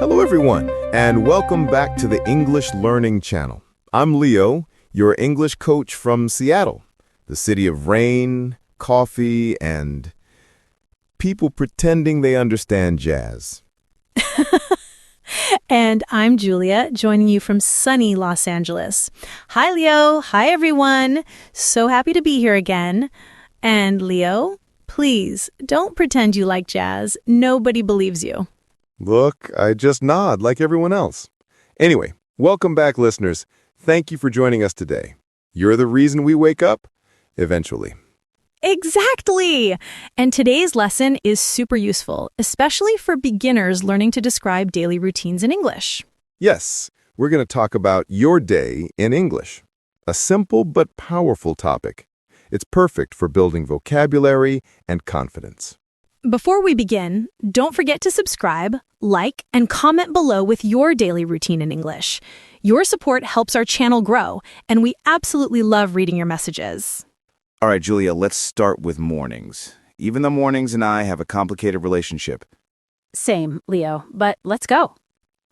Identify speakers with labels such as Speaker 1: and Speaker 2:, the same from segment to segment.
Speaker 1: Hello, everyone, and welcome back to the English Learning Channel. I'm Leo, your English coach from Seattle, the city of rain, coffee, and people pretending they understand jazz.
Speaker 2: And I'm Julia, joining you from sunny Los Angeles. Hi, Leo. Hi, everyone. So happy to be here again. And Leo, please don't pretend you like jazz. Nobody believes you.
Speaker 1: Look, I just nod like everyone else. Anyway, welcome back, listeners. Thank you for joining us today. You're the reason we wake up, eventually.
Speaker 2: Exactly! And today's lesson is super useful, especially for beginners learning to describe daily routines in English.
Speaker 1: Yes, we're going to talk about your day in English. A simple but powerful topic. It's perfect for building vocabulary and confidence.
Speaker 2: Before we begin, don't forget to subscribe, like, and comment below with your daily routine in English. Your support helps our channel grow, and we absolutely love reading your messages.
Speaker 3: All right, Julia, let's start with mornings. Even the mornings and I have a complicated relationship.
Speaker 4: Same, Leo, but let's go.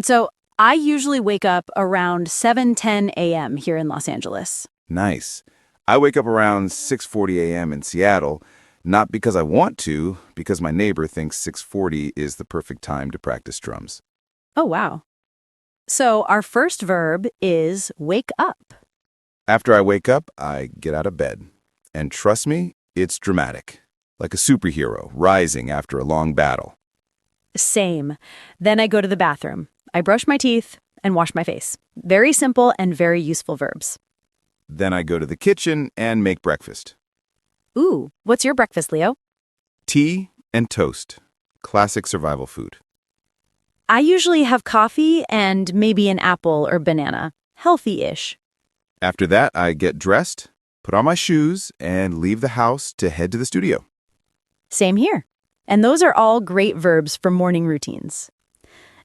Speaker 4: So I usually wake up around 7:10 a.m. here in Los Angeles.
Speaker 3: Nice. I wake up around 6:40 a.m. in Seattle, not because I want to, because my neighbor thinks 6:40 is the perfect time to practice drums.
Speaker 4: Oh, wow. So our first verb is wake up.
Speaker 3: After I wake up, I get out of bed. And trust me, it's dramatic. Like a superhero rising after a long battle.
Speaker 4: Same. Then I go to the bathroom. I brush my teeth and wash my face. Very simple and very useful verbs.
Speaker 3: Then I go to the kitchen and make breakfast.
Speaker 4: Ooh, what's your breakfast, Leo?
Speaker 3: Tea and toast. Classic survival food.
Speaker 4: I usually have coffee and maybe an apple or banana. Healthy-ish.
Speaker 3: After that, I get dressed, put on my shoes, and leave the house to head to the studio.
Speaker 4: Same here. And those are all great verbs for morning routines.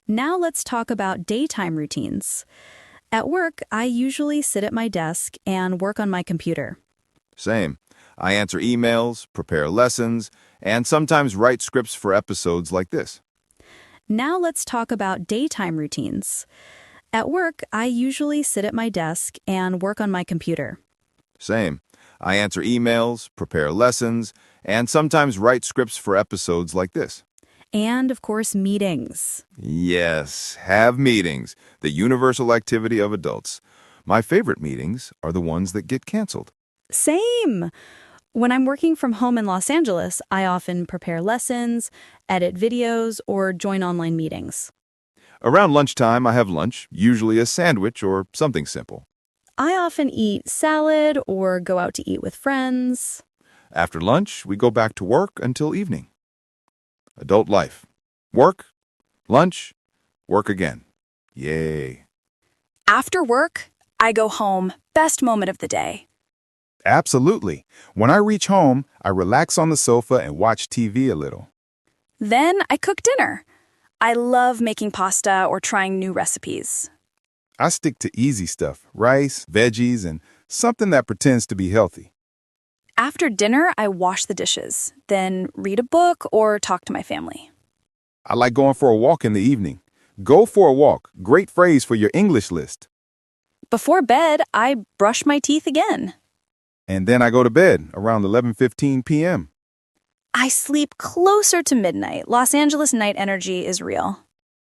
Speaker 2: Now let's talk about daytime routines. At work, I usually sit at my desk and work on my computer.
Speaker 3: Same. I answer emails, prepare lessons, and sometimes write scripts for episodes like this.
Speaker 2: Now let's talk about daytime routines. At work, I usually sit at my desk and work on my computer.
Speaker 3: Same. I answer emails, prepare lessons, and sometimes write scripts for episodes like this.
Speaker 2: And, of course, meetings.
Speaker 3: Yes, have meetings, the universal activity of adults. My favorite meetings are the ones that get canceled.
Speaker 2: Same! When I'm working from home in Los Angeles, I often prepare lessons, edit videos, or join online meetings.
Speaker 3: Around lunchtime, I have lunch, usually a sandwich or something simple.
Speaker 2: I often eat salad or go out to eat with friends.
Speaker 3: After lunch, we go back to work until evening. Adult life. Work, lunch, work again. Yay.
Speaker 5: After work, I go home. Best moment of the day.
Speaker 6: Absolutely. When I reach home, I relax on the sofa and watch TV a little.
Speaker 5: Then I cook dinner. I love making pasta or trying new recipes.
Speaker 6: I stick to easy stuff, rice, veggies, and something that pretends to be healthy.
Speaker 5: After dinner, I wash the dishes, then read a book or talk to my family.
Speaker 6: I like going for a walk in the evening. Go for a walk. Great phrase for your English list.
Speaker 5: Before bed, I brush my teeth again.
Speaker 6: And then I go to bed around 11:15 p.m.
Speaker 5: I sleep closer to midnight. Los Angeles night energy is real.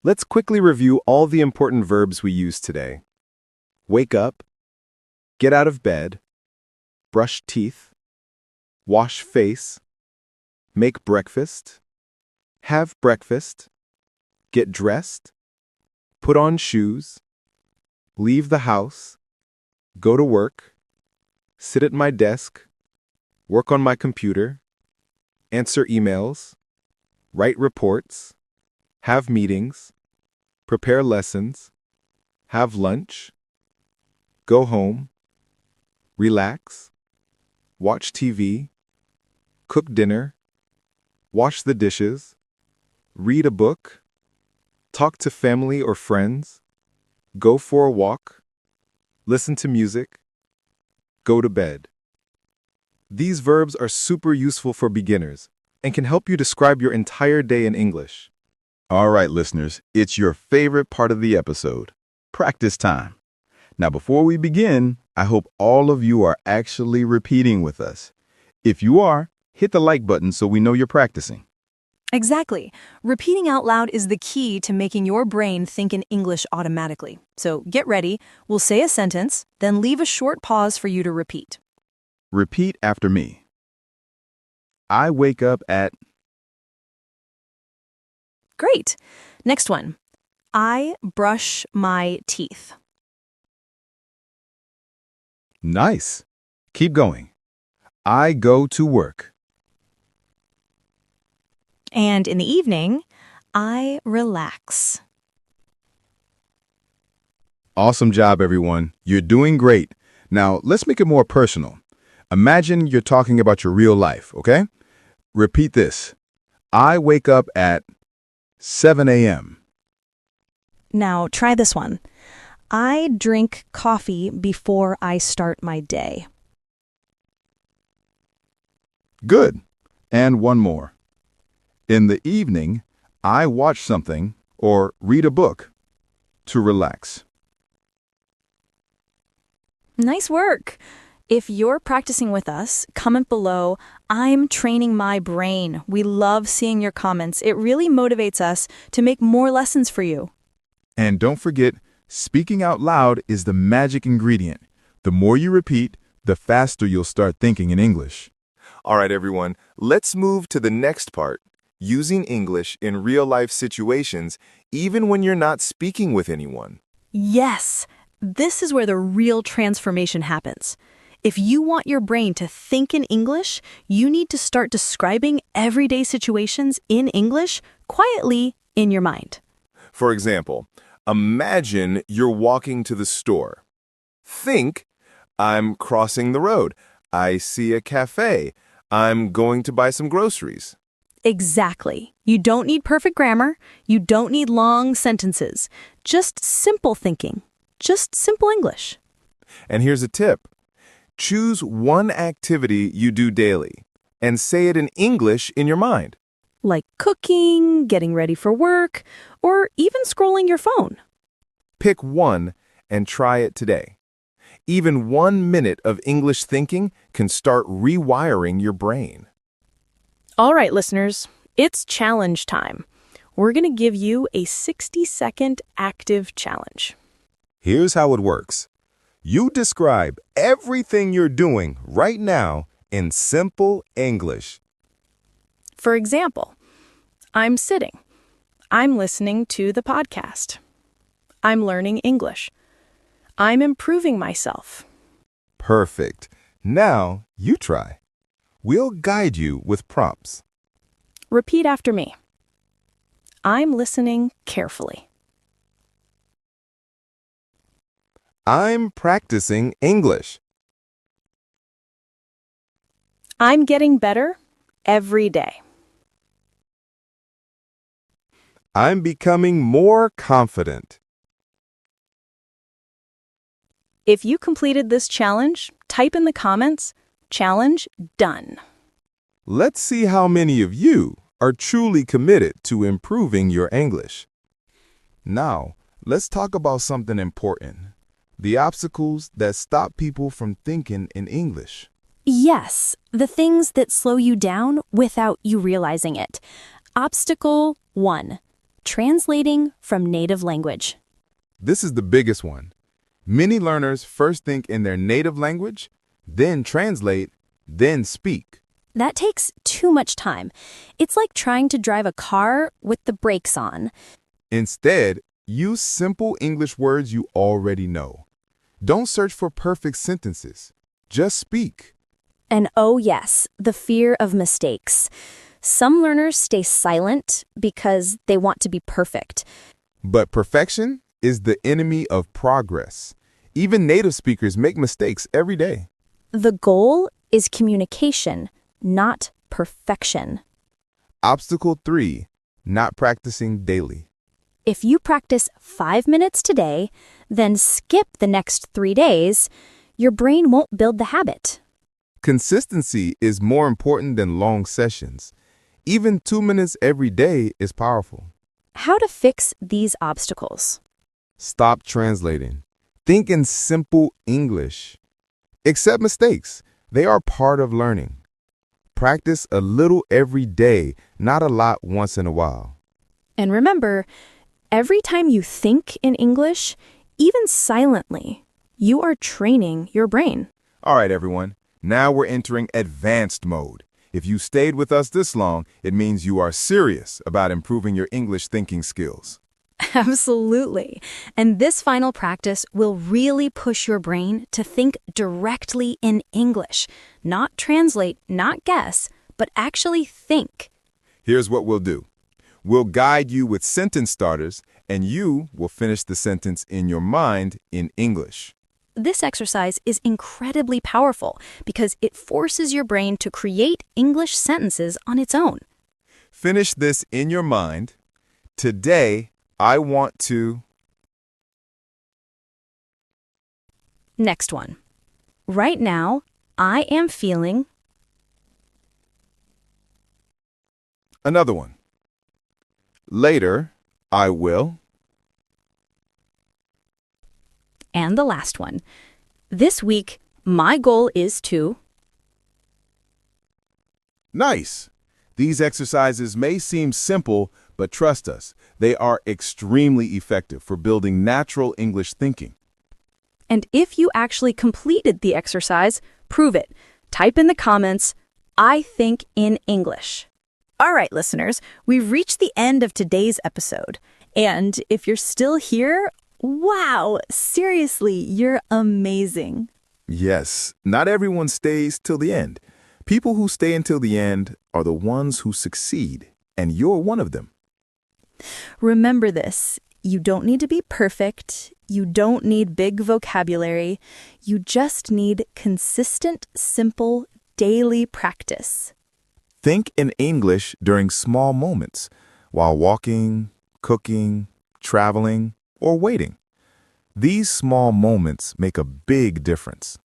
Speaker 1: Let's quickly review all the important verbs we use today. Wake up, get out of bed, brush teeth, wash face, make breakfast, have breakfast, get dressed, put on shoes, leave the house, go to work, sit at my desk, work on my computer, answer emails, write reports, have meetings, prepare lessons, have lunch, go home, relax, watch TV, cook dinner, wash the dishes, read a book, talk to family or friends, go for a walk, listen to music, go to bed. These verbs are super useful for beginners and can help you describe your entire day in English.
Speaker 6: All right, listeners, it's your favorite part of the episode, practice time. Now, before we begin, I hope all of you are actually repeating with us. If you are, hit the like button so we know you're practicing.
Speaker 4: Exactly. Repeating out loud is the key to making your brain think in English automatically. So get ready. We'll say a sentence, then leave a short pause for you to repeat.
Speaker 6: Repeat after me. I wake up at...
Speaker 4: Great. Next one. I brush my teeth.
Speaker 6: Nice. Keep going. I go to work.
Speaker 4: And in the evening, I relax.
Speaker 6: Awesome job, everyone. You're doing great. Now, let's make it more personal. Imagine you're talking about your real life, okay? Repeat this. I wake up at 7 a.m.
Speaker 4: Now, try this one. I drink coffee before I start my day.
Speaker 6: Good. And one more. In the evening, I watch something or read a book to relax.
Speaker 4: Nice work. If you're practicing with us, comment below, I'm training my brain. We love seeing your comments. It really motivates us to make more lessons for you.
Speaker 6: And don't forget, speaking out loud is the magic ingredient. The more you repeat, the faster you'll start thinking in English.
Speaker 1: All right, everyone, let's move to the next part. Using English in real-life situations, even when you're not speaking with anyone.
Speaker 4: Yes, this is where the real transformation happens. If you want your brain to think in English, you need to start describing everyday situations in English quietly in your mind.
Speaker 1: For example, imagine you're walking to the store. Think, I'm crossing the road. I see a cafe. I'm going to buy some groceries.
Speaker 4: Exactly. You don't need perfect grammar. You don't need long sentences. Just simple thinking. Just simple English.
Speaker 1: And here's a tip. Choose one activity you do daily and say it in English in your mind.
Speaker 4: Like cooking, getting ready for work, or even scrolling your phone.
Speaker 1: Pick one and try it today. Even 1 minute of English thinking can start rewiring your brain.
Speaker 2: All right, listeners, it's challenge time. We're going to give you a 60-second active challenge.
Speaker 6: Here's how it works. You describe everything you're doing right now in simple English.
Speaker 2: For example, I'm sitting. I'm listening to the podcast. I'm learning English. I'm improving myself.
Speaker 6: Perfect. Now you try. We'll guide you with prompts.
Speaker 2: Repeat after me. I'm listening carefully.
Speaker 6: I'm practicing English.
Speaker 2: I'm getting better every day.
Speaker 6: I'm becoming more confident.
Speaker 2: If you completed this challenge, type in the comments, "Challenge done."
Speaker 6: Let's see how many of you are truly committed to improving your English. Now, let's talk about something important. The obstacles that stop people from thinking in English.
Speaker 4: Yes, the things that slow you down without you realizing it. Obstacle 1. Translating from native language.
Speaker 6: This is the biggest one. Many learners first think in their native language, then translate, then speak.
Speaker 4: That takes too much time. It's like trying to drive a car with the brakes on.
Speaker 6: Instead, use simple English words you already know. Don't search for perfect sentences. Just speak.
Speaker 4: And oh yes, the fear of mistakes. Some learners stay silent because they want to be perfect.
Speaker 6: But perfection is the enemy of progress. Even native speakers make mistakes every day.
Speaker 4: The goal is communication, not perfection.
Speaker 6: Obstacle 3, not practicing daily.
Speaker 4: If you practice 5 minutes today, then skip the next 3 days, your brain won't build the habit.
Speaker 6: Consistency is more important than long sessions. Even 2 minutes every day is powerful.
Speaker 4: How to fix these obstacles.
Speaker 6: Stop translating. Think in simple English. Accept mistakes. They are part of learning. Practice a little every day, not a lot once in a while.
Speaker 4: And remember, every time you think in English, even silently, you are training your brain.
Speaker 3: All right, everyone. Now we're entering advanced mode. If you stayed with us this long, it means you are serious about improving your English thinking skills.
Speaker 4: Absolutely. And this final practice will really push your brain to think directly in English. Not translate, not guess, but actually think.
Speaker 3: Here's what we'll do. We'll guide you with sentence starters, and you will finish the sentence in your mind in English.
Speaker 4: This exercise is incredibly powerful because it forces your brain to create English sentences on its own.
Speaker 3: Finish this in your mind. Today, I want to...
Speaker 4: Next one. Right now, I am feeling...
Speaker 3: Another one. Later, I will...
Speaker 4: And the last one. This week, my goal is to...
Speaker 3: Nice. These exercises may seem simple, but trust us, they are extremely effective for building natural English thinking.
Speaker 4: And if you actually completed the exercise, prove it. Type in the comments, I think in English.
Speaker 2: All right, listeners, we've reached the end of today's episode. And if you're still here, wow, seriously, you're amazing.
Speaker 3: Yes, not everyone stays till the end. People who stay until the end are the ones who succeed, and you're one of them.
Speaker 2: Remember this, you don't need to be perfect, you don't need big vocabulary, you just need consistent, simple, daily practice.
Speaker 3: Think in English during small moments, while walking, cooking, traveling, or waiting. These small moments make a big difference.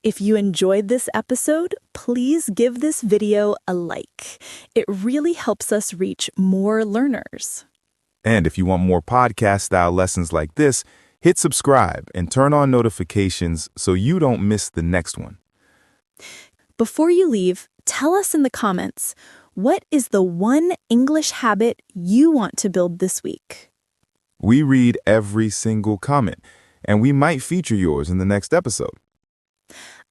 Speaker 2: If you enjoyed this episode, please give this video a like. It really helps us reach more learners.
Speaker 3: And if you want more podcast-style lessons like this, hit subscribe and turn on notifications so you don't miss the next one.
Speaker 2: Before you leave, tell us in the comments, what is the one English habit you want to build this week?
Speaker 3: We read every single comment, and we might feature yours in the next episode.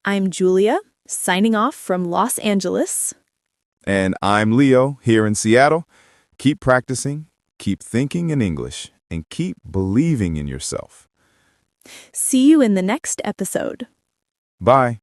Speaker 2: I'm Julia, signing off from Los Angeles.
Speaker 3: And I'm Leo, here in Seattle. Keep practicing, keep thinking in English, and keep believing in yourself.
Speaker 2: See you in the next episode.
Speaker 3: Bye.